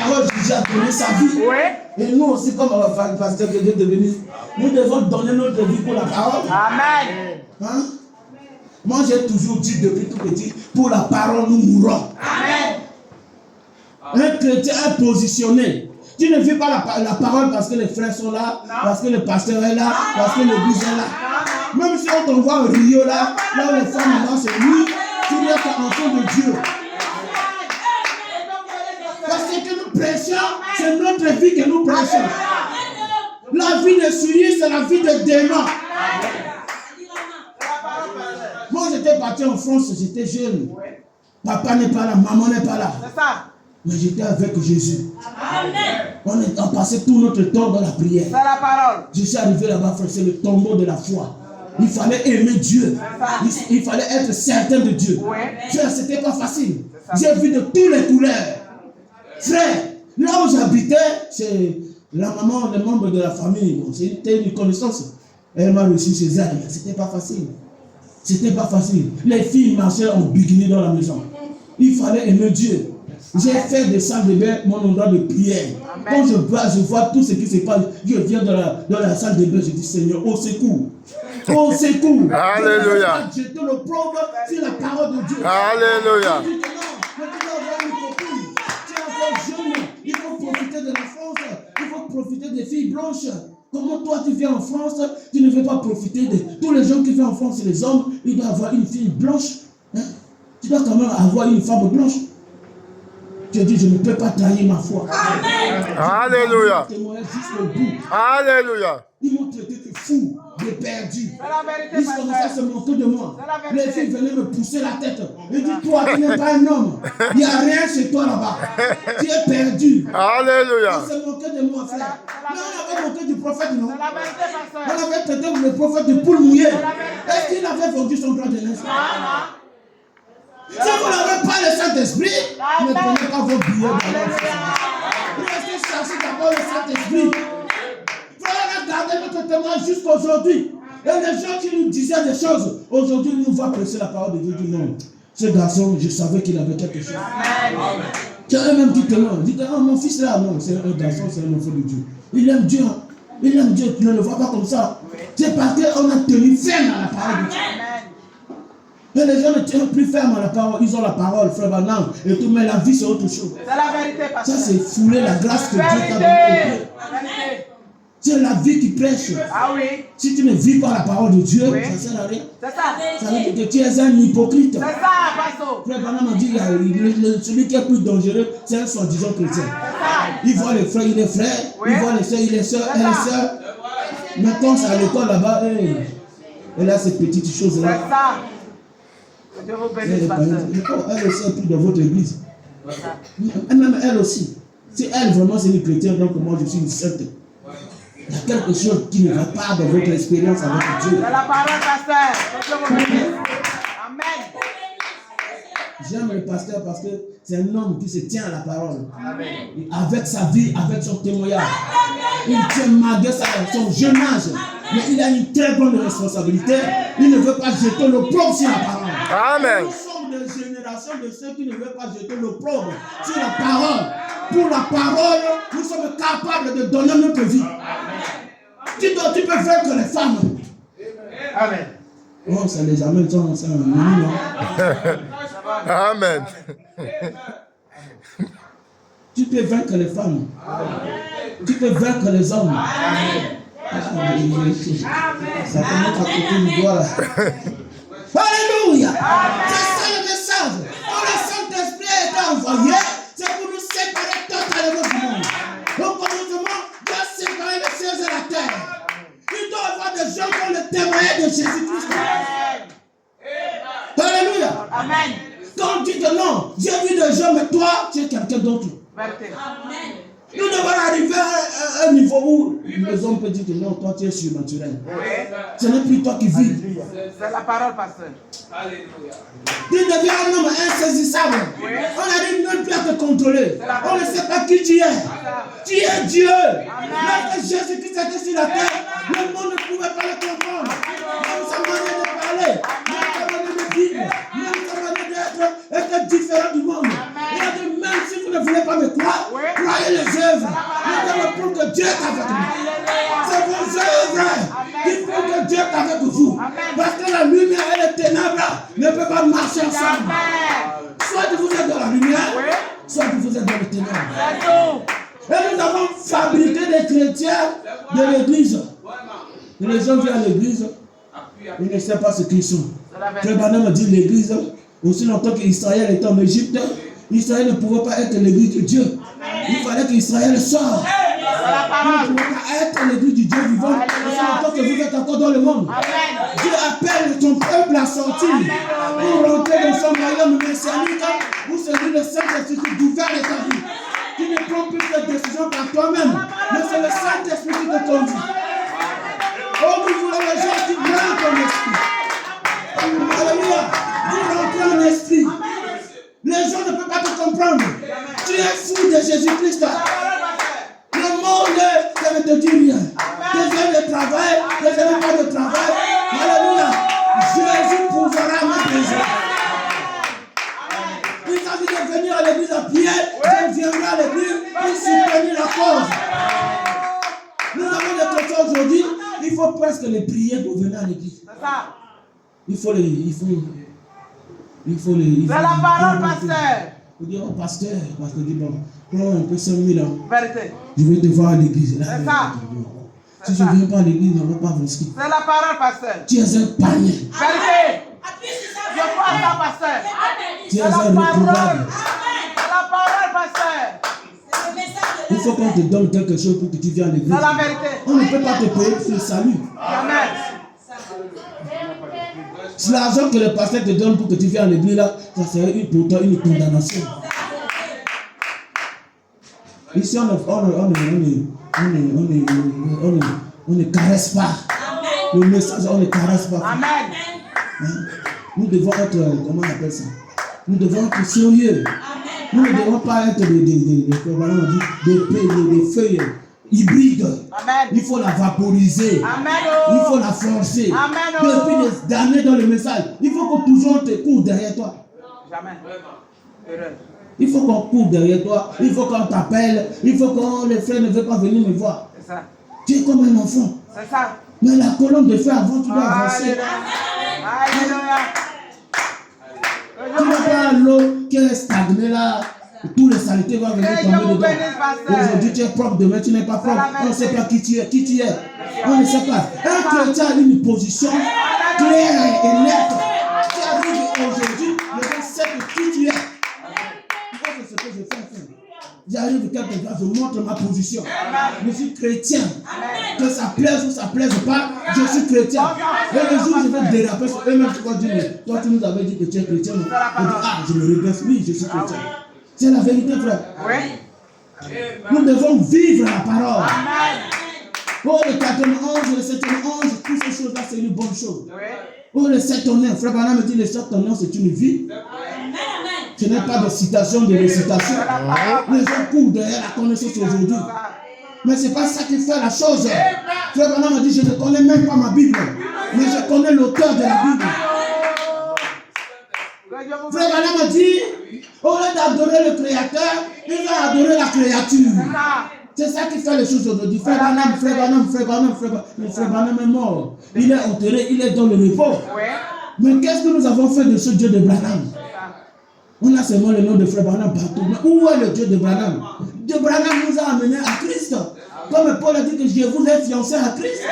parole, Jésus a donné sa vie. Et nous aussi, comme pasteur que Dieu est devenu, nous devons donner notre vie pour la parole. Amen. Hein? Moi, j'ai toujours dit depuis tout petit, pour la parole, nous mourrons. Amen. Un chrétien est positionné. Tu ne vis pas la parole parce que les frères sont là, parce que le pasteur est là, parce que l'église est là. Même si on t'envoie un Rio là où les femmes dansent, c'est lui, tu dois être enfant de Dieu. Parce que nous prêchons, c'est notre vie que nous prêchons. La vie de souillé, c'est la vie de démon. Moi, j'étais parti en France, j'étais jeune. Papa n'est pas là, maman n'est pas là. Mais j'étais avec Jésus. On passait tout notre temps dans la prière. C'est la parole. Je suis arrivé là-bas, frère, c'est le tombeau de la foi. Il fallait aimer Dieu. Il fallait être certain de Dieu. Frère, c'était pas facile. J'ai vu de tous les couleurs. Frère, là où j'habitais, c'est la maman, les membres de la famille. Bon, c'était une connaissance. Elle m'a reçu chez elle, mais c'était pas facile. C'était pas facile. Les filles marchaient en bikini dans la maison. Il fallait aimer Dieu. J'ai fait des salles de bain mon endroit de prière. Quand je vois tout ce qui se passe, je viens dans la salle de bain, je dis Seigneur, au secours. Au secours. Alléluia. Je te le prouve sur la parole de Dieu. Alléluia. Il faut profiter de la France, il faut profiter des filles blanches. Comment toi tu viens en France, tu ne veux pas profiter de tous les gens qui viennent en France, les hommes, ils doivent avoir une fille blanche. Hein? Tu dois quand même avoir une femme blanche. Tu dis, je ne peux pas trahir ma foi. Amen. Alléluia. Jusqu'au bout. Alléluia. Ils m'ont traité de fou, de perdu. C'est la vérité, Ils commençaient à se moquer de moi. Les filles venaient me pousser la tête. Ils disent, toi, tu n'es pas un homme. Il n'y a rien chez toi là-bas. Tu es perdu. Alléluia. Ils se moquaient de moi, frère. Mais on avait moqué du prophète, non? C'est la vérité, pasteur. On avait traité le prophète de poule mouillée. Est-ce qu'il avait vendu son droit de naissance? Si vous n'avez pas le Saint-Esprit, ne prenez pas vos billets dans restez chercher d'abord le Saint-Esprit. Frère, regardez notre témoin jusqu'aujourd'hui. Et les gens qui nous disaient des choses, aujourd'hui, ils nous voient presser la parole de Dieu. Dit non, ce garçon, je savais qu'il avait quelque chose. Tu as eux-mêmes qui témoignent. Dit, ah, mon fils là, non, c'est un garçon, c'est un enfant de Dieu. Il aime Dieu. Il aime Dieu, tu ne le vois pas comme ça. C'est parce qu'on a tenu ferme à la parole de Dieu. Et les gens ne tiennent plus ferme à la parole. Ils ont la parole, frère Banam, et tout, mais la vie c'est autre chose. C'est la vérité, pasteur. Ça c'est fouler la grâce que Dieu t'a donnée. C'est la vie qui prêche. Ah oui. Si tu ne vis pas la parole de Dieu, ça ne sert à rien. C'est ça. Ça veut dire que tu es un hypocrite. C'est ça, pasteur. Frère Banam a dit, celui qui est plus dangereux, c'est un soi-disant chrétien. Il voit les frères, il est frère. Il voit les soeurs, il est soeur. Elle est soeur. Mais quand c'est à l'école là-bas, elle a ces petites choses-là. C'est ça. Dieu vous bénisse, pasteur. Elle aussi est plus dans votre église. Même elle aussi. Si elle vraiment c'est une chrétienne, donc moi je suis une sainte. Il y a quelque chose qui ne va pas dans votre expérience avec Dieu. C'est la parole, pasteur. Dieu vous bénisse. Amen. J'aime le pasteur parce que c'est un homme qui se tient à la parole. Amen. Avec sa vie, avec son témoignage. Il tient malgré son jeune âge. Mais il a une très grande responsabilité. Il ne veut pas jeter l'opprobre sur la parole. Amen. Nous sommes des générations de ceux qui ne veulent pas jeter l'opprobre sur la parole. Pour la parole, nous sommes capables de donner notre vie. Tu peux vaincre les femmes. Amen. Oh, ça les amène, c'est un mini, Amen. Tu peux vaincre les femmes. Tu peux vaincre les hommes. Ça commence à côté du doigt là. Alléluia. C'est ça le message. Quand le Saint-Esprit a été envoyé, c'est pour nous séparer totalement du monde. Donc, commencement, Dieu séparer les cieux et la terre. Il doit y avoir des gens qui ont le témoignage de Jésus-Christ. Alléluia. Amen. Quand tu dis que non, j'ai vu des gens, mais toi, tu es quelqu'un d'autre. Vérité. Amen. Nous devons arriver à un niveau où les hommes peuvent dire que non, toi tu es surnaturel. Ce n'est plus toi qui vis. C'est la parole, pasteur. Tu deviens un homme insaisissable. On n'arrive même plus à te contrôler. On ne sait pas qui tu es. Tu es Dieu. Lorsque Jésus-Christ était sur la terre, le monde ne pouvait pas le comprendre. Même sa manière de parler, même sa manière de vivre, même sa manière d'être était différente du monde. Il y a de même si vous ne voulez pas me croire, croyez les œuvres. Nous devons prouver que Dieu est avec nous. C'est vos œuvres qui prouvent que Dieu est avec vous. Parce que la lumière et les ténèbres ne peuvent pas marcher ensemble. Soit vous êtes dans la lumière, soit vous êtes dans les ténèbres. Et nous avons fabriqué des chrétiens de l'église. Et les gens viennent à l'église, ils ne savent pas ce qu'ils sont. Frère Branham dit l'église, aussi longtemps qu'Israël était en Égypte, Israël ne pouvait pas être l'église de Dieu. Il fallait qu'Israël sorte. Il ne pouvait pas être l'église du Dieu vivant, aussi longtemps que vous êtes encore dans le monde. Dieu appelle son peuple à sortir pour rentrer dans son royaume messianique où celui le Saint-Esprit qui gouverne ta vie. Tu ne prends plus cette décision par toi-même, mais c'est le Saint-Esprit qui te conduit. Oh, vous voulez les gens qui meurent ton esprit. Alléluia. Vous rentrez en esprit. Les gens ne peuvent pas te comprendre. Tu es fou de Jésus-Christ. Le monde, ça ne te dit rien. Tes heures de travail, tes heures pas de travail. Alléluia. Jésus pourra me plaisir. Il s'agit de venir à l'église à pied. Je viendrai à l'église pour soutenir la cause. Nous avons des chrétiens aujourd'hui. Il faut presque les prier pour venir à l'église. C'est ça. Il faut les. C'est la parole, pasteur. Il dit, oh pasteur, pasteur dit, bon, prends un peu 5 000 ans. Vérité. Je vais te voir à l'église. C'est ça. Si je ne viens pas à l'église, on ne va pas m'inscrire. C'est la parole, pasteur. Tu es un panier. Vérité. Je crois ça, pasteur. Tu es C'est la un parole. retrouvable. C'est la parole, pasteur. Il faut qu'on te donne quelque chose pour que tu viennes à l'église. C'est la vérité. On ne peut pas te payer pour le salut. Jamais. C'est l'argent que le pasteur te donne pour que tu viennes à l'église là, ça serait pourtant une condamnation. Ici, on ne caresse pas. Le message, on ne caresse pas. Amen. Hein? Nous devons être, comment on appelle ça? Nous devons être sérieux. Nous ne devons pas être des feuilles hybrides. Amen. Il faut la vaporiser. Amen. Il faut la forcer. Amen. Depuis des années dans le message, il faut qu'on toujours te court derrière toi. Jamais. Heureux. Il faut qu'on court derrière toi. Il faut qu'on t'appelle. Il faut que les frères ne veulent pas venir me voir. C'est ça. Tu es comme un enfant. C'est ça. Mais la colonne de feu avant, tu dois avancer. Alléluia. Tu n'as pas l'eau qui est stagnée là. Tous les saletés vont venir tomber dedans. Aujourd'hui tu es propre, demain tu n'es pas propre. On ne sait pas qui tu es. Qui tu es. On ne sait pas. Un chrétien a une position claire et nette. Tu arrives aujourd'hui, le gens savent qui tu es. C'est ce que je fais. J'arrive quelque part, je montre ma position. Je suis chrétien. Que ça plaise ou ça plaise pas, je suis chrétien. Et le jour où je vais déraper sur eux-mêmes, tu vas dire, mais toi tu nous avais dit que tu es chrétien. Je dis, ah, je me regrette, oui, je suis chrétien. C'est la vérité, frère. Oui. Nous devons vivre la parole. Amen. Oh, le 91, le 71, toutes ces choses-là, c'est une bonne chose. Oui. Oh, le 7 tonnerres, frère Branham me dit, le 7 tonnerres, c'est une vie. Ce n'est pas de citation, de récitation. Les gens courent derrière la connaissance aujourd'hui. Mais ce n'est pas ça qui fait la chose. Frère Branham me dit, je ne connais même pas ma Bible. Mais je connais l'auteur de la Bible. Frère Branham me dit, au lieu d'adorer le Créateur, ils ont adoré la créature. C'est ça qui fait les choses aujourd'hui. Frère Branham est mort. Il est enterré, il est dans le repos. Mais qu'est-ce que nous avons fait de ce Dieu de Branham? On a seulement le nom de Frère Branham partout. Mais où est le Dieu de Branham? Dieu Branham nous a amenés à Christ. Comme Paul a dit que je vous ai fiancé à Christ.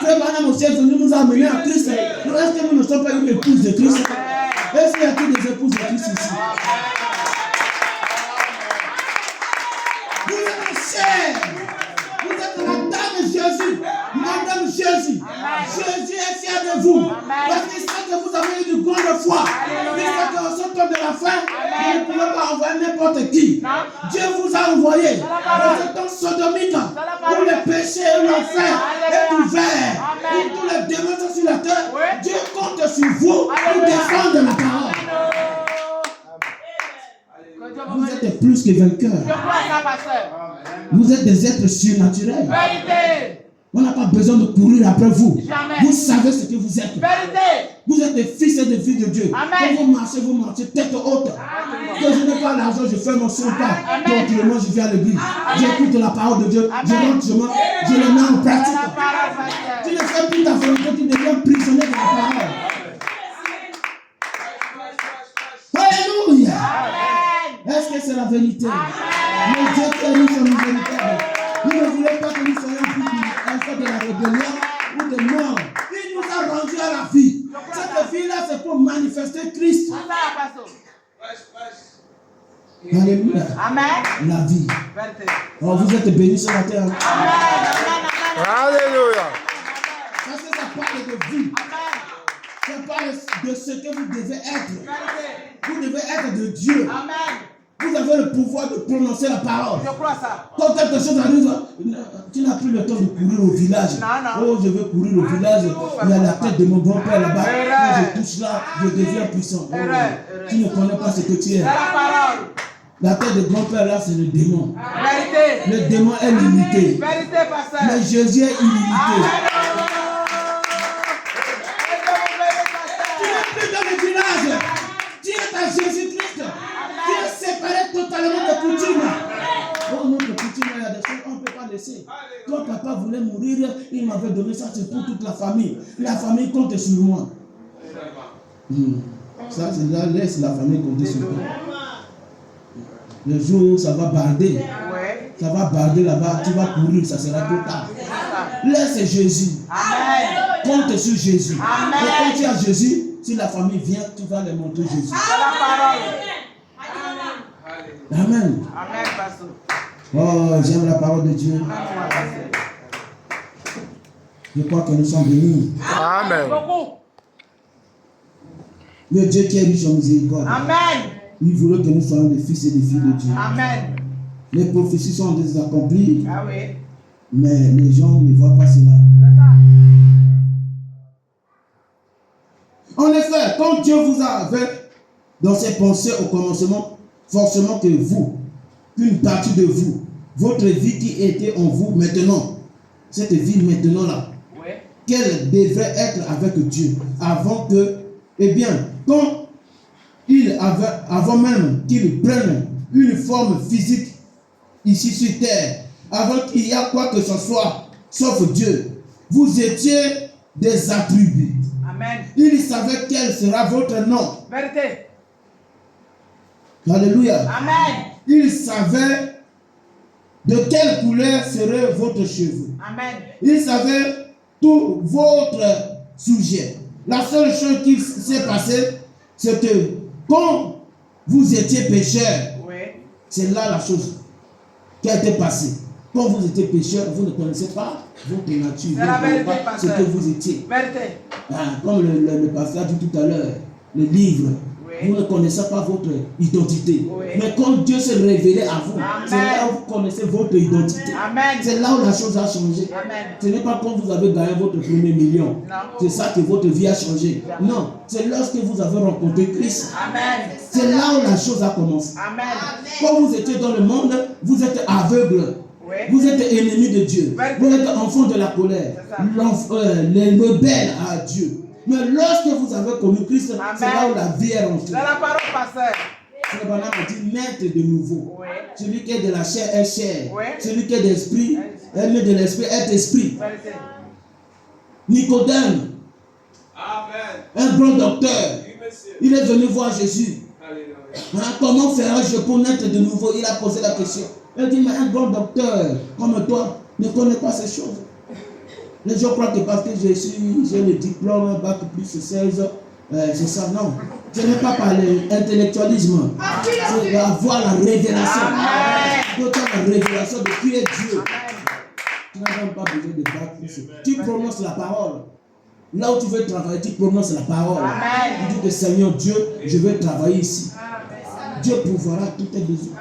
Frère Branham aussi est venu nous a amenés à Christ. Est-ce que nous ne sommes pas une épouse de Christ? Est-ce qu'il y a tous des épouses de Christ ici? Vous êtes chers. Vous êtes la dame Jésus. Madame Jésus. Jésus est fier de vous. Parce qu'il sait que vous avez une grande foi. Il sait qu'en ce temps de la fin, vous ne pouvez pas envoyer n'importe qui. Dieu vous a envoyé dans ce temps sodomique où le péché et l'enfer est ouvert. Où tous les démons sont sur la terre. Dieu compte sur vous pour défendre la parole. Vous êtes plus que vainqueurs. Vous êtes des êtres surnaturels. On n'a pas besoin de courir après vous. Jamais. Vous savez ce que vous êtes. Vérité. Vous êtes des fils et des filles de Dieu. Amen. Quand vous marchez tête haute. Que je n'ai pas l'argent, je fais mon son pas. Amen. Tranquillement, je viens à l'église. J'écoute la parole de Dieu. Je Amen. rentre chez moi. Je le mets en pratique. La parole, pasteur. Tu ne fais plus ta volonté, tu deviens prisonnier de la parole. Alléluia. Amen. Est-ce que c'est la vérité? Le Dieu qui est riche en miséricorde. Il ne voulait pas que nous soyons plus enfants de la rébellion ou de mort. Il nous a rendus à la vie. Cette vie-là, c'est pour manifester Christ. C'est ça, pasteur. Alléluia. Amen. La vie. Vérité. Oh, vous êtes bénis ce matin. Amen. Amen. Alléluia. Parce que ça parle de vie. Ça parle de ce que vous devez être. Vérité. Vous devez être de Dieu. Amen. Vous avez le pouvoir de prononcer la parole. Je crois ça. Quand quelque chose arrive, tu n'as plus le temps de courir au village. Non. Oh, je veux courir au village. Il y a la tête de mon grand-père là-bas. Quand je touche là, je deviens puissant. Oh, tu ne connais pas ce que tu es. C'est la parole. La tête de grand-père là, c'est le démon. Vérité. Le démon est limité. Vérité, pasteur. Mais Jésus est illimité. Tu n'es plus dans le village. Tu es à Jésus-Christ. Tu es séparé totalement de coutume. Oh, notre coutume, il y a des choses qu'on ne peut pas laisser. Quand papa voulait mourir, il m'avait donné ça, c'est pour toute la famille. La famille compte sur moi. Ça, c'est là, laisse la famille compter sur toi. Le jour où ça va barder, ça va barder là-bas, tu vas courir, ça sera trop tard. Laisse Jésus. Amen. Compte sur Jésus. Amen. Et quand tu as Jésus, si la famille vient, tu vas leur montrer Jésus. C'est la parole. Amen. Amen, pasteur. Oh, j'aime la parole de Dieu. Je crois que nous sommes bénis. Amen. Beaucoup. Le Dieu qui est riche en miséricorde. Amen. Il voulait que nous soyons des fils et des filles de Dieu. Amen. Les prophéties sont déjà accomplies, Ah oui. mais les gens ne voient pas cela. En effet, quand Dieu vous avait dans ses pensées au commencement, forcément que vous, qu'une partie de vous, votre vie qui était en vous maintenant, cette vie maintenant là, Oui. qu'elle devrait être avec Dieu avant que, eh bien, quand avant même qu'il prenne une forme physique ici sur terre, avant qu'il y ait quoi que ce soit, sauf Dieu, vous étiez des attributs. Amen. Il savait quel sera votre nom. Vérité. Alléluia. Amen. Il savait de quelle couleur seraient vos cheveux. Amen. Il savait tout votre sujet. La seule chose qui s'est passée, c'est que quand vous étiez pécheur, Oui. c'est là la chose qui a été passée. Quand vous étiez pécheur, vous ne connaissez pas votre nature. Vous ne connaissez pas ce que vous étiez. Vérité. Comme le pasteur a dit tout à l'heure, le livre, Oui. vous ne connaissez pas votre identité. Oui. Mais quand Dieu s'est révélé à vous, Amen. c'est là où vous connaissez votre identité. Amen. C'est là où la chose a changé. Amen. Ce n'est pas quand vous avez gagné votre premier million. Non. C'est ça que votre vie a changé. Non, c'est lorsque vous avez rencontré Christ. Amen. C'est là où la chose a commencé. Amen. Quand vous étiez dans le monde, vous êtes aveugle. Oui. Vous êtes ennemi de Dieu. Vous êtes enfant de la colère. Les rebelles à Dieu. Mais lorsque vous avez connu Christ, c'est là où la vie est rentrée. C'est la parole, pasteur. Le Banam dit naître de nouveau. Oui. Celui qui est de la chair est chair. Oui. Celui qui est d'esprit, est né de l'esprit, est esprit. Vérité. Nicodème, un grand docteur, il est venu voir Jésus. Comment ferais-je pour naître de nouveau? Il a posé la question. Il dit, mais un grand docteur comme toi ne connaît pas ces choses. Les gens croient que parce que j'ai le diplôme, bac plus 16, c'est ça. Non. Ce n'est pas par l'intellectualisme. C'est avoir la révélation. Quand tu as la révélation de qui est Dieu, tu n'as même pas besoin de bac plus. Tu prononces la parole. Là où tu veux travailler, tu prononces la parole. Tu dis que Seigneur Dieu, je vais travailler ici. Dieu pourvoira tous tes besoins.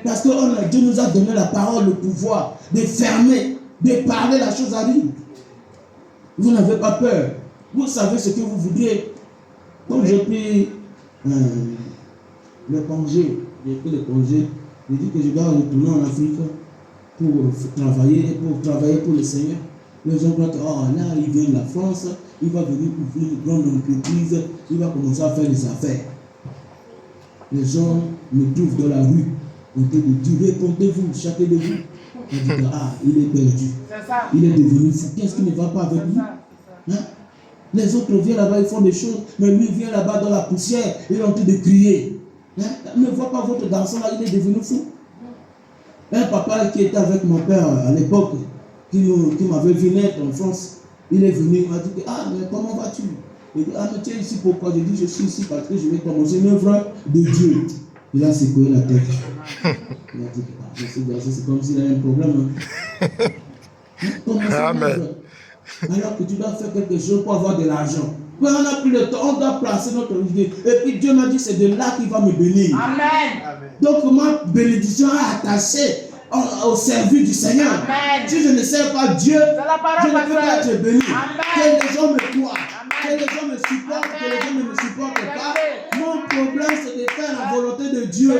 Parce que Dieu nous a donné la parole, le pouvoir de fermer, de parler, la chose arrive. Vous n'avez pas peur. Vous savez ce que vous voudriez. Comme j'ai pris le congé, j'ai dit que je dois retourner en Afrique pour travailler pour le Seigneur. Les gens croient que là, il vient de la France, il va venir ouvrir une grande entreprise, il va commencer à faire des affaires. Les gens me trouvent dans la rue, on te dit, répondez-vous, chacun de vous. On dit, il est perdu. Il est devenu fou. Qu'est-ce qui ne va pas avec lui? Hein? Les autres viennent là-bas, ils font des choses, mais lui vient là-bas dans la poussière, il est en train de crier. Hein? Ne voit pas votre garçon là, il est devenu fou. Un papa qui était avec mon père à l'époque, qui m'avait vu naître en France, il est venu, il m'a dit, mais comment vas-tu? Il dit, mais tu es ici pourquoi? Je dis, je suis ici parce que je vais commencer une œuvre de Dieu. Il a secoué la tête. Il a dit, c'est comme s'il avait un problème. Hein? Amen. Alors que tu dois faire quelque chose pour avoir de l'argent. Mais on n'a plus le temps, on doit placer notre idée. Et puis Dieu m'a dit, c'est de là qu'il va me bénir. Amen. Donc ma bénédiction est attachée au service du Seigneur. Amen. Si je ne sers pas Dieu, je ne peux pas être béni. Amen. Que les gens me croient, que les gens me supportent, que les gens ne me supportent pas. Mon problème, c'est de faire la volonté de Dieu.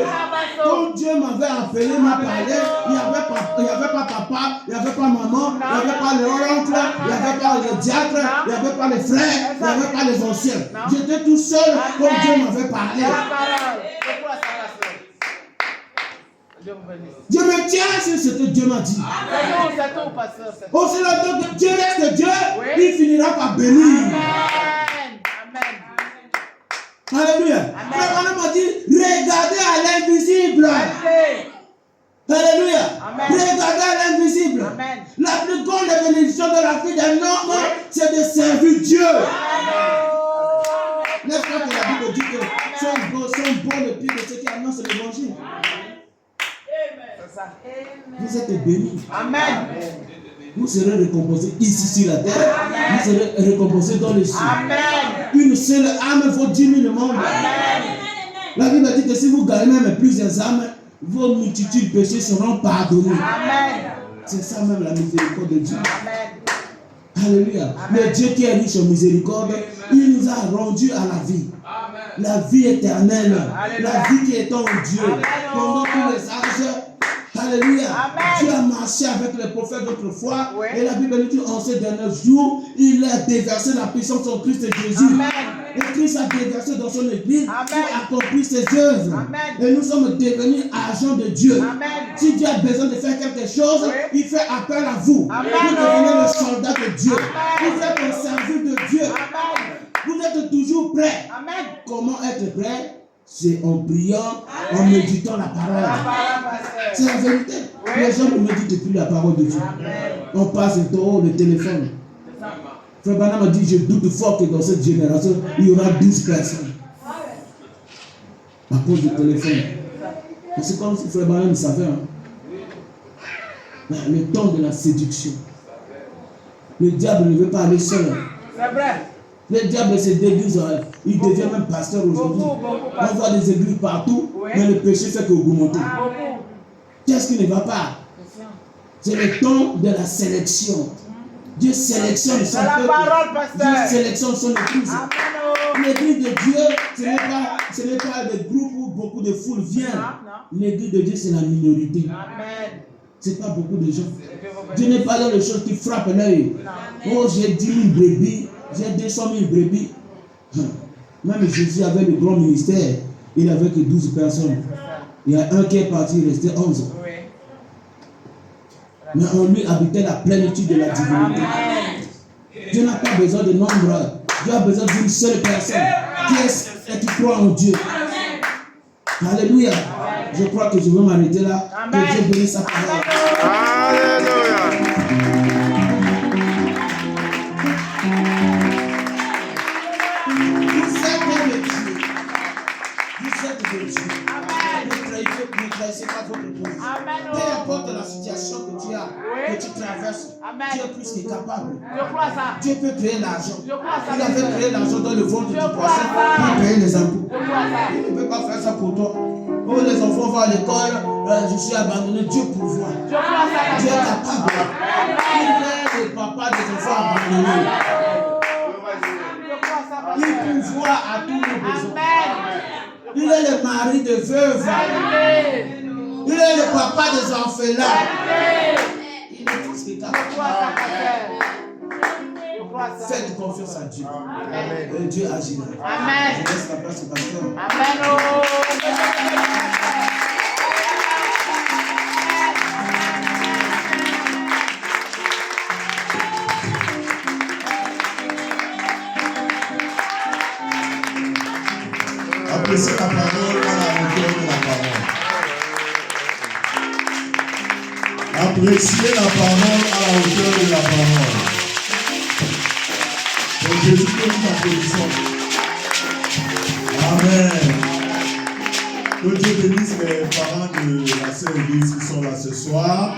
Quand Dieu m'avait appelé, m'a parlé, il n'y avait pas papa, il n'y avait pas maman, il n'y avait pas les oncles, il n'y avait pas les diacres, il n'y avait pas les frères, il n'y avait pas les anciens. J'étais tout seul quand Dieu m'avait parlé. Dieu me tient sur ce que Dieu m'a dit. Aussi longtemps que Dieu reste Dieu, il finira par bénir. Alléluia. Frère m'a dit, regardez à l'invisible. Alléluia. Regardez à l'invisible. La plus grande bénédiction de la vie d'un homme, c'est de servir Dieu. N'est-ce pas que la Bible dit que sont bons les pieds de ceux qui annoncent l'évangile? Vous êtes bénis. Amen. Vous serez récompensés ici sur la terre. Amen. Vous serez récompensés dans les cieux. Amen. Une seule âme vaut 10 000 mondes. Amen. La Bible dit que si vous gagnez même plusieurs âmes, vos multitudes de péchés seront pardonnés. Amen. C'est ça même la miséricorde de Dieu. Amen. Alléluia. Amen. Le Dieu qui est riche en miséricorde, il nous a rendus à la vie. Amen. La vie éternelle. Alléluia. La vie qui est en Dieu. Amen. Pendant tous les âges. Alléluia. Amen. Dieu a marché avec les prophètes d'autrefois. Oui. Et la Bible dit en ces derniers jours, il a déversé la puissance en Christ Jésus. Amen. Et Christ a déversé dans son église. Amen. Pour accomplir ses œuvres. Amen. Et nous sommes devenus agents de Dieu. Amen. Si Dieu a besoin de faire quelque chose, oui, il fait appel à vous. Amen. Vous devenez le soldat de Dieu. Amen. Vous êtes au service de Dieu. Amen. Vous êtes toujours prêts. Amen. Comment être prêt? C'est en priant, en méditant la parole. C'est la vérité. Oui. Les gens ne méditent plus la parole de Dieu. Amen. On passe le téléphone. Frère Branham a dit, je doute fort que dans cette génération, il y aura 12 personnes. À cause du téléphone. C'est comme si Frère Branham savait. Le temps de la séduction. Le diable ne veut pas aller seul. C'est vrai. Le diable se déguise, il devient même pasteur aujourd'hui. On voit des églises partout, oui, mais le péché fait qu'augmenter. Qu'est-ce qui ne va pas? C'est le temps de la sélection. Dieu sélectionne son peuple. Dieu sélectionne son église. L'église de Dieu, ce n'est pas des groupes où beaucoup de foule viennent. L'église de Dieu, c'est la minorité. Ce n'est pas beaucoup de gens. Dieu n'est pas dans les choses qui frappent l'œil. Oh, j'ai 10 000 brebis. J'ai 200 000 brebis. Même Jésus avait le grand ministère. Il n'avait que 12 personnes. Il y a un qui est parti, il restait 11. Mais en lui habitait la plénitude de la divinité. Dieu n'a pas besoin de nombre. Dieu a besoin d'une seule personne. Qui est et qui croit en Dieu. Alléluia. Je crois que je vais m'arrêter là. Que Dieu bénisse sa parole. Alléluia. Ne trahissez pas votre épouse. Peu importe la situation que tu as, que tu traverses, Dieu est plus capable. Dieu peut créer l'argent. Il avait créé l'argent dans le ventre du poisson pour payer les impôts. Il ne peut pas faire ça pour toi. Oh, les enfants vont à l'école, je suis abandonné. Dieu pourvoit. Dieu est capable. Il est le papa des enfants abandonnés. Il pourvoit à tous nos besoins. Il est le mari de veuves. Il est le papa des orphelins. Il est tout ce qui est capable. grâce. Faites confiance à Dieu. Amen. Et Dieu agira. Amen. Je laisse la place au pasteur. Amen. Oh. Appréciez la parole à la hauteur de la parole. Appréciez la parole à la hauteur de la parole. Donc Jésus que nous applaudissons. Amen. Que Dieu bénisse les parents de la sœur Église qui sont là ce soir.